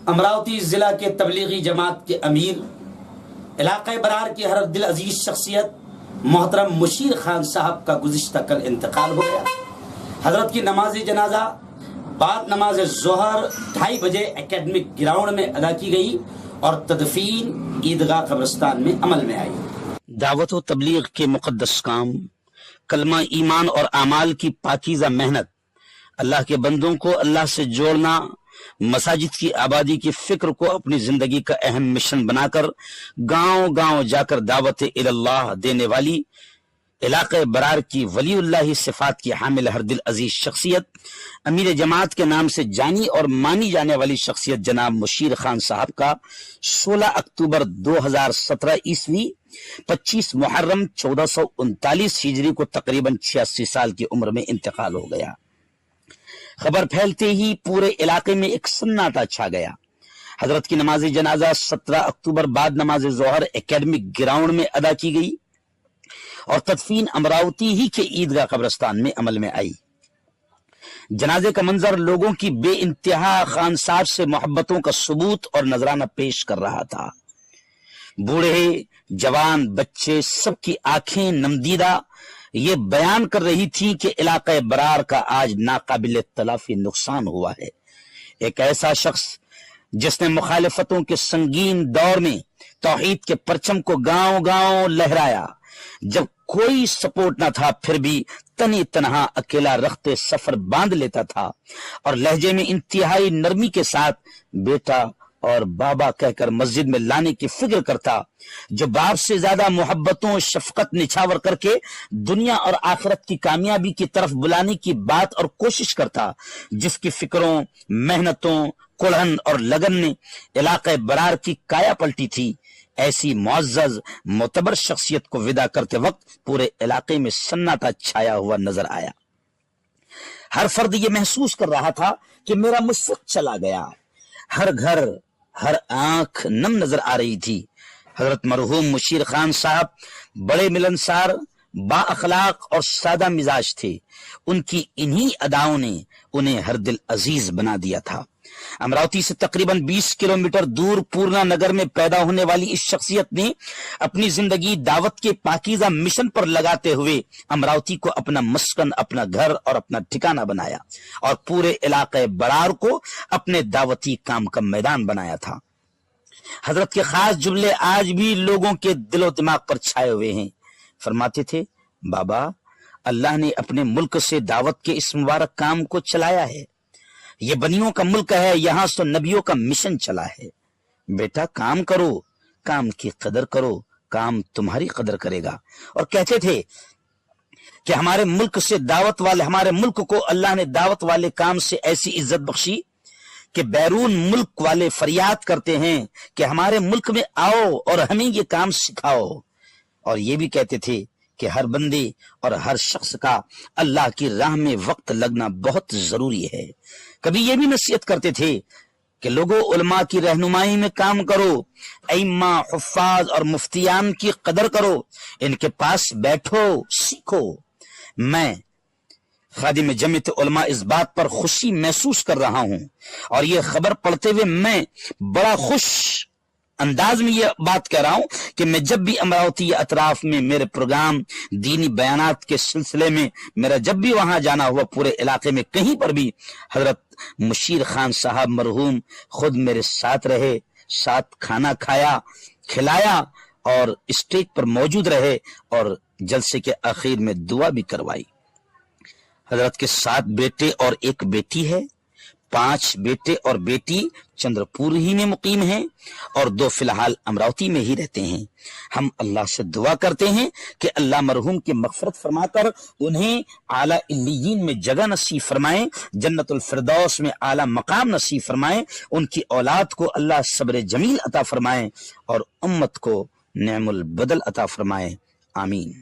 امراوتی ضلع کے تبلیغی جماعت کے امیر علاقہ برار کی ہر دل عزیز شخصیت محترم مشیر خان صاحب کا گزشتہ کل انتقال ہو گیا۔ حضرت کی نماز جنازہ بعد نماز ظہر 2:30 بجے اکیڈمک گراؤنڈ میں ادا کی گئی اور تدفین عیدگاہ قبرستان میں عمل میں آئی۔ دعوت و تبلیغ کے مقدس کام، کلمہ ایمان اور اعمال کی پاکیزہ محنت، اللہ کے بندوں کو اللہ سے جوڑنا، مساجد کی آبادی کی فکر کو اپنی زندگی کا اہم مشن بنا کر گاؤں گاؤں جا کر دعوت اللہ دینے والی علاقہ برار کی ولی اللہ صفات کی حامل ہر دل عزیز شخصیت، امیر جماعت کے نام سے جانی اور مانی جانے والی شخصیت جناب مشیر خان صاحب کا 16 اکتوبر 2017 عیسوی 25 محرم 1439 ہجری کو تقریباً 86 سال کی عمر میں انتقال ہو گیا۔ خبر پھیلتے ہی پورے علاقے میں ایک سناٹا چھا گیا۔ حضرت کی نماز جنازہ 17 اکتوبر بعد نماز ظہر اکیڈمک گراؤنڈ میں ادا کی گئی اور تدفین امراوتی ہی کے عیدگاہ قبرستان میں عمل میں آئی۔ جنازے کا منظر لوگوں کی بے انتہا خان صاحب سے محبتوں کا ثبوت اور نذرانہ پیش کر رہا تھا۔ بوڑھے جوان بچے سب کی آنکھیں نمدیدہ یہ بیان کر رہی تھی کہ علاقہ برار کا آج ناقابل تلافی نقصان ہوا ہے۔ ایک ایسا شخص جس نے مخالفتوں کے سنگین دور میں توحید کے پرچم کو گاؤں گاؤں لہرایا، جب کوئی سپورٹ نہ تھا پھر بھی تنی تنہا اکیلا رختے سفر باندھ لیتا تھا اور لہجے میں انتہائی نرمی کے ساتھ بیٹا اور بابا کہہ کر مسجد میں لانے کی فکر کرتا، جو باپ سے زیادہ محبتوں شفقت نچھاور کر کے دنیا اور آخرت کی کامیابی کی طرف بلانے کی بات اور کوشش کرتا، جس کی فکروں، محنتوں، کڑھن اور لگن نے علاقہ برار کی کایا پلٹی تھی، ایسی معزز معتبر شخصیت کو ودا کرتے وقت پورے علاقے میں سناٹا چھایا ہوا نظر آیا۔ ہر فرد یہ محسوس کر رہا تھا کہ میرا مشفق چلا گیا۔ ہر گھر، ہر آنکھ نم نظر آ رہی تھی۔ حضرت مرحوم مشیر خان صاحب بڑے ملنسار، با اخلاق اور سادہ مزاج تھے۔ ان کی انہی اداؤں نے انہیں ہر دل عزیز بنا دیا تھا۔ امراوتی سے تقریباً 20 کلومیٹر دور پورنا نگر میں پیدا ہونے والی اس شخصیت نے اپنی زندگی دعوت کے پاکیزہ مشن پر لگاتے ہوئے امراوتی کو اپنا مسکن، اپنا گھر اور اپنا ٹھکانہ بنایا اور پورے علاقے برار کو اپنے دعوتی کام کا میدان بنایا تھا۔ حضرت کے خاص جملے آج بھی لوگوں کے دل و دماغ پر چھائے ہوئے ہیں۔ فرماتے تھے، بابا، اللہ نے اپنے ملک سے دعوت کے اس مبارک کام کو چلایا ہے۔ یہ بنیوں کا ملک ہے، یہاں سے نبیوں کا مشن چلا ہے۔ بیٹا کام کرو، کام کی قدر کرو، کام تمہاری قدر کرے گا۔ اور کہتے تھے کہ ہمارے ملک سے دعوت والے، ہمارے ملک کو اللہ نے دعوت والے کام سے ایسی عزت بخشی کہ بیرون ملک والے فریاد کرتے ہیں کہ ہمارے ملک میں آؤ اور ہمیں یہ کام سکھاؤ۔ اور یہ بھی کہتے تھے کہ ہر بندے اور ہر شخص کا اللہ کی راہ میں وقت لگنا بہت ضروری ہے۔ کبھی یہ بھی نصیحت کرتے تھے کہ لوگوں، علماء کی رہنمائی میں کام کرو، ائمہ، حفاظ اور مفتیان کی قدر کرو، ان کے پاس بیٹھو، سیکھو۔ میں خادم جمعیت علماء اس بات پر خوشی محسوس کر رہا ہوں اور یہ خبر پڑھتے ہوئے میں بڑا خوش انداز میں یہ بات کہہ رہا ہوں کہ میں جب بھی امراوتی یا اطراف میں میرے پروگرام، دینی بیانات کے سلسلے میں میرا جب بھی وہاں جانا ہوا، پورے علاقے میں کہیں پر بھی حضرت مشیر خان صاحب مرحوم خود میرے ساتھ رہے، ساتھ کھانا کھایا، کھلایا اور اسٹیج پر موجود رہے اور جلسے کے آخر میں دعا بھی کروائی۔ حضرت کے 7 بیٹے اور 1 بیٹی ہے۔ 5 بیٹے اور بیٹی چندرپور ہی میں مقیم ہیں اور 2 فی الحال امراوتی میں ہی رہتے ہیں۔ ہم اللہ سے دعا کرتے ہیں کہ اللہ مرحوم کی مغفرت فرما کر انہیں اعلیٰ علیین میں جگہ نصیب فرمائیں، جنت الفردوس میں اعلیٰ مقام نصیب فرمائیں، ان کی اولاد کو اللہ صبر جمیل عطا فرمائیں اور امت کو نعم البدل عطا فرمائیں، آمین۔